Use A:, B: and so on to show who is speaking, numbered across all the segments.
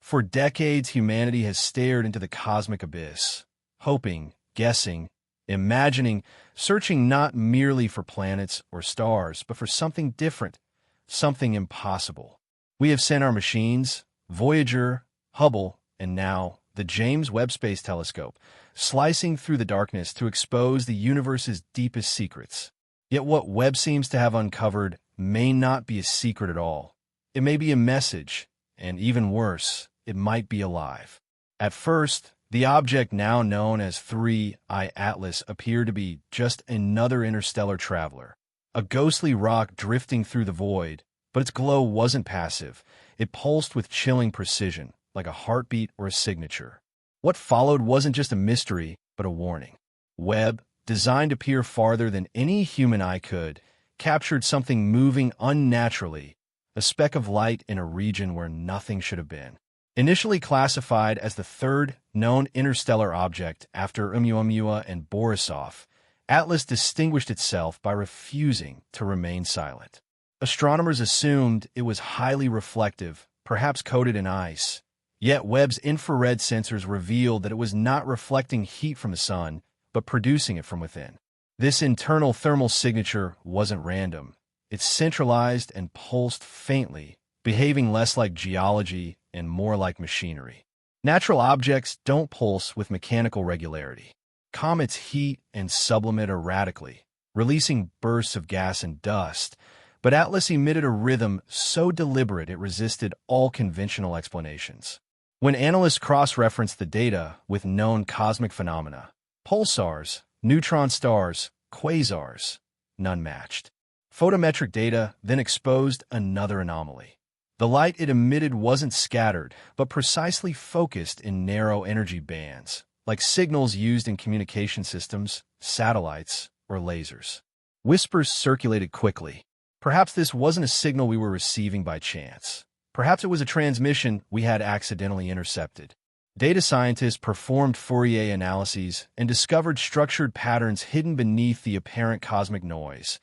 A: For decades, humanity has stared into the cosmic abyss, hoping, guessing, imagining, searching not merely for planets or stars, but for something different, something impossible. We have sent our machines, Voyager, Hubble, and now the James Webb Space Telescope, slicing through the darkness to expose the universe's deepest secrets. Yet what Webb seems to have uncovered may not be a secret at all. It may be a message, and even worse, it might be alive. At first, the object now known as 3I Atlas appeared to be just another interstellar traveler, a ghostly rock drifting through the void, but its glow wasn't passive. It pulsed with chilling precision, like a heartbeat or a signature. What followed wasn't just a mystery, but a warning. Webb, designed to peer farther than any human eye could, captured something moving unnaturally, a speck of light in a region where nothing should have been. Initially classified as the third known interstellar object after Oumuamua and Borisov, Atlas distinguished itself by refusing to remain silent. Astronomers assumed it was highly reflective, perhaps coated in ice. Yet Webb's infrared sensors revealed that it was not reflecting heat from the sun, but producing it from within. This internal thermal signature wasn't random. It centralized and pulsed faintly, behaving less like geology and more like machinery. Natural objects don't pulse with mechanical regularity. Comets heat and sublimate erratically, releasing bursts of gas and dust, but Atlas emitted a rhythm so deliberate it resisted all conventional explanations. When analysts cross-referenced the data with known cosmic phenomena, pulsars, neutron stars, quasars, none matched. Photometric data then exposed another anomaly. The light it emitted wasn't scattered, but precisely focused in narrow energy bands, like signals used in communication systems, satellites, or lasers. Whispers circulated quickly. Perhaps this wasn't a signal we were receiving by chance. Perhaps it was a transmission we had accidentally intercepted. Data scientists performed Fourier analyses and discovered structured patterns hidden beneath the apparent cosmic noise.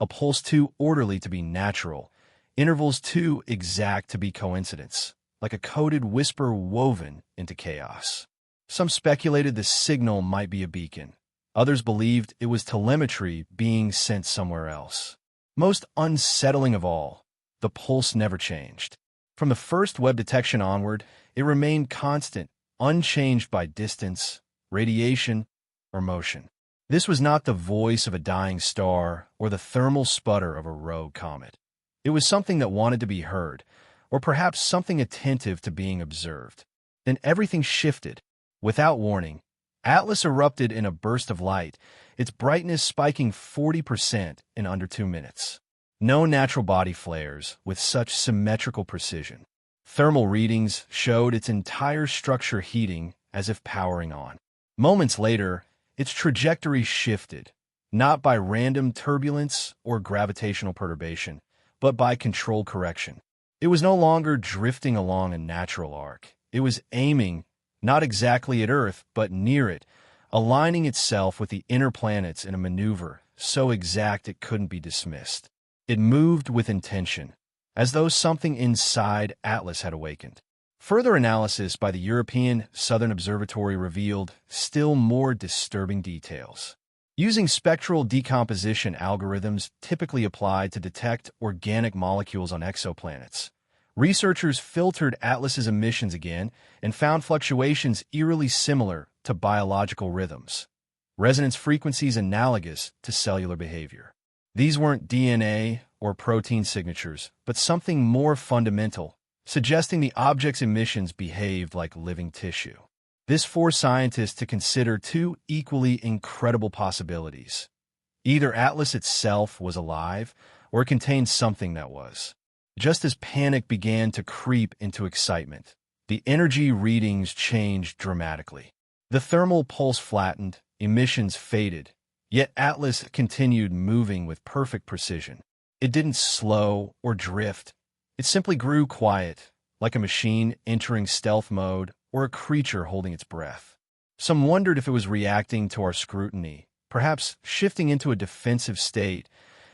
A: A pulse too orderly to be natural, intervals too exact to be coincidence, like a coded whisper woven into chaos. Some speculated the signal might be a beacon. Others believed it was telemetry being sent somewhere else. Most unsettling of all, the pulse never changed. From the first Webb detection onward, it remained constant, unchanged by distance, radiation, or motion. This was not the voice of a dying star or the thermal sputter of a rogue comet. It was something that wanted to be heard, or perhaps something attentive to being observed. Then everything shifted. Without warning, Atlas erupted in a burst of light, its brightness spiking 40% in under 2 minutes. No natural body flares with such symmetrical precision. Thermal readings showed its entire structure heating as if powering on. Moments later, its trajectory shifted, not by random turbulence or gravitational perturbation, but by controlled correction. It was no longer drifting along a natural arc. It was aiming, not exactly at Earth, but near it, aligning itself with the inner planets in a maneuver so exact it couldn't be dismissed. It moved with intention, as though something inside Atlas had awakened. Further analysis by the European Southern Observatory revealed still more disturbing details. Using spectral decomposition algorithms typically applied to detect organic molecules on exoplanets, researchers filtered Atlas's emissions again and found fluctuations eerily similar to biological rhythms, resonance frequencies analogous to cellular behavior. These weren't DNA or protein signatures, but something more fundamental, suggesting the object's emissions behaved like living tissue. This forced scientists to consider two equally incredible possibilities. Either Atlas itself was alive, or it contained something that was. Just as panic began to creep into excitement, the energy readings changed dramatically. The thermal pulse flattened, emissions faded, yet Atlas continued moving with perfect precision. It didn't slow or drift. It simply grew quiet, like a machine entering stealth mode or a creature holding its breath. Some wondered if it was reacting to our scrutiny, perhaps shifting into a defensive state,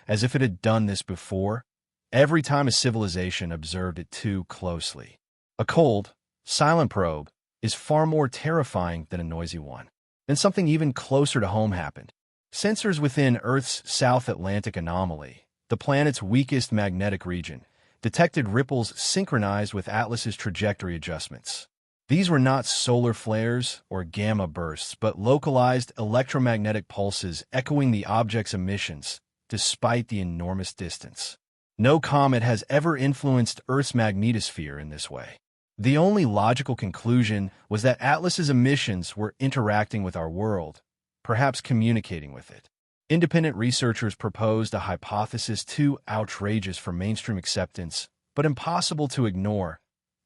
A: as if it had done this before, every time a civilization observed it too closely. A cold, silent probe is far more terrifying than a noisy one. And something even closer to home happened. Sensors within Earth's South Atlantic anomaly, the planet's weakest magnetic region, detected ripples synchronized with Atlas's trajectory adjustments. These were not solar flares or gamma bursts, but localized electromagnetic pulses echoing the object's emissions, despite the enormous distance. No comet has ever influenced Earth's magnetosphere in this way. The only logical conclusion was that Atlas's emissions were interacting with our world, perhaps communicating with it. Independent researchers proposed a hypothesis too outrageous for mainstream acceptance, but impossible to ignore.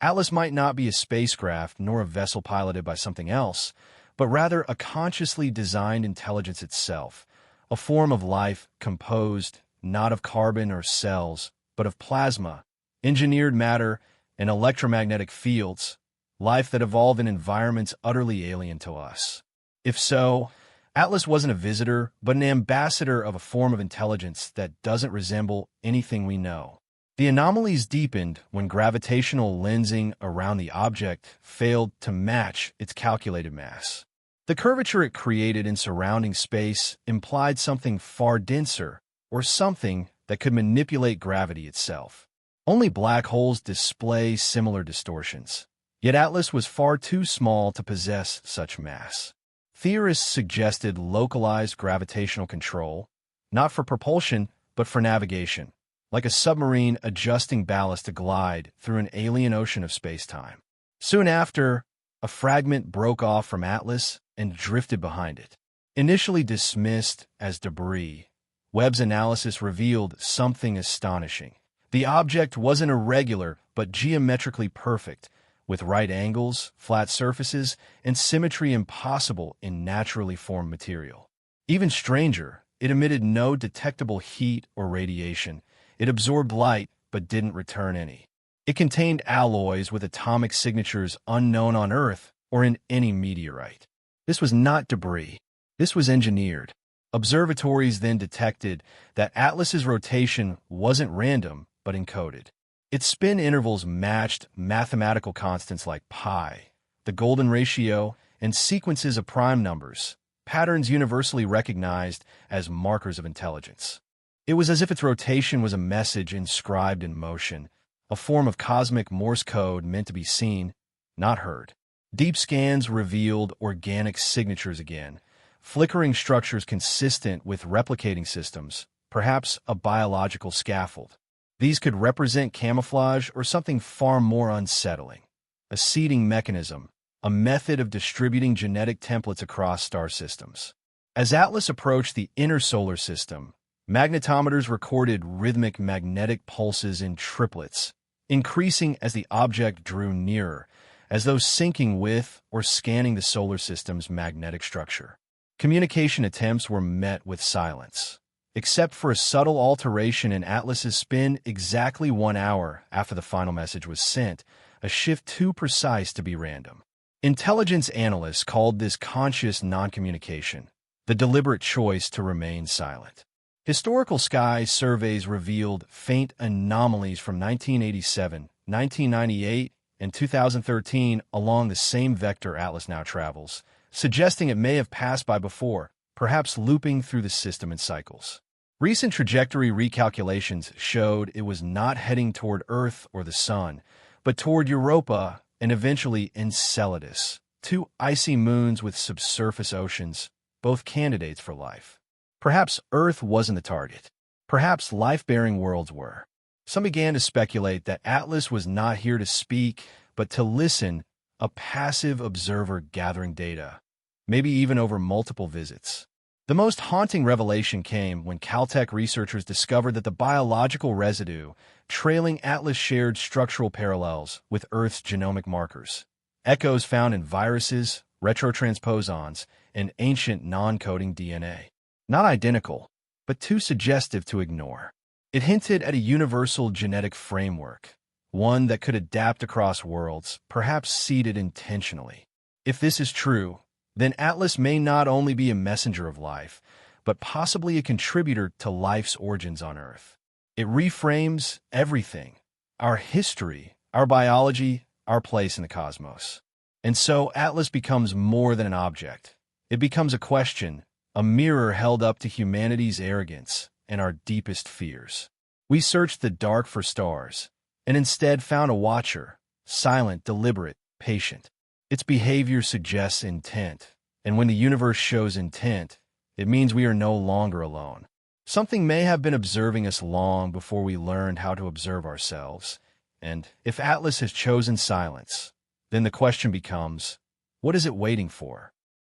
A: Atlas might not be a spacecraft nor a vessel piloted by something else, but rather a consciously designed intelligence itself, a form of life composed not of carbon or cells, but of plasma, engineered matter, and electromagnetic fields, life that evolved in environments utterly alien to us. If so, Atlas wasn't a visitor, but an ambassador of a form of intelligence that doesn't resemble anything we know. The anomalies deepened when gravitational lensing around the object failed to match its calculated mass. The curvature it created in surrounding space implied something far denser, or something that could manipulate gravity itself. Only black holes display similar distortions, yet Atlas was far too small to possess such mass. Theorists suggested localized gravitational control, not for propulsion, but for navigation, like a submarine adjusting ballast to glide through an alien ocean of space-time. Soon after, a fragment broke off from Atlas and drifted behind it. Initially dismissed as debris, Webb's analysis revealed something astonishing. The object wasn't irregular, but geometrically perfect, with right angles, flat surfaces, and symmetry impossible in naturally formed material. Even stranger, it emitted no detectable heat or radiation. It absorbed light, but didn't return any. It contained alloys with atomic signatures unknown on Earth or in any meteorite. This was not debris. This was engineered. Observatories then detected that Atlas's rotation wasn't random, but encoded. Its spin intervals matched mathematical constants like pi, the golden ratio, and sequences of prime numbers, patterns universally recognized as markers of intelligence. It was as if its rotation was a message inscribed in motion, a form of cosmic Morse code meant to be seen, not heard. Deep scans revealed organic signatures again, flickering structures consistent with replicating systems, perhaps a biological scaffold. These could represent camouflage or something far more unsettling, a seeding mechanism, a method of distributing genetic templates across star systems. As Atlas approached the inner solar system, magnetometers recorded rhythmic magnetic pulses in triplets, increasing as the object drew nearer, as though syncing with or scanning the solar system's magnetic structure. Communication attempts were met with silence, except for a subtle alteration in Atlas's spin exactly 1 hour after the final message was sent, a shift too precise to be random. Intelligence analysts called this conscious non-communication, the deliberate choice to remain silent. Historical sky surveys revealed faint anomalies from 1987, 1998, and 2013 along the same vector Atlas now travels, suggesting it may have passed by before, perhaps looping through the system in cycles. Recent trajectory recalculations showed it was not heading toward Earth or the Sun, but toward Europa and eventually Enceladus, two icy moons with subsurface oceans, both candidates for life. Perhaps Earth wasn't the target. Perhaps life-bearing worlds were. Some began to speculate that Atlas was not here to speak, but to listen, a passive observer gathering data, maybe even over multiple visits. The most haunting revelation came when Caltech researchers discovered that the biological residue trailing Atlas shared structural parallels with Earth's genomic markers, echoes found in viruses, retrotransposons, and ancient non-coding DNA. Not identical, but too suggestive to ignore. It hinted at a universal genetic framework, one that could adapt across worlds, perhaps seeded intentionally. If this is true, then Atlas may not only be a messenger of life, but possibly a contributor to life's origins on Earth. It reframes everything: our history, our biology, our place in the cosmos. And so Atlas becomes more than an object. It becomes a question, a mirror held up to humanity's arrogance and our deepest fears. We searched the dark for stars, and instead found a watcher, silent, deliberate, patient. Its behavior suggests intent, and when the universe shows intent, it means we are no longer alone. Something may have been observing us long before we learned how to observe ourselves, and if Atlas has chosen silence, then the question becomes, what is it waiting for?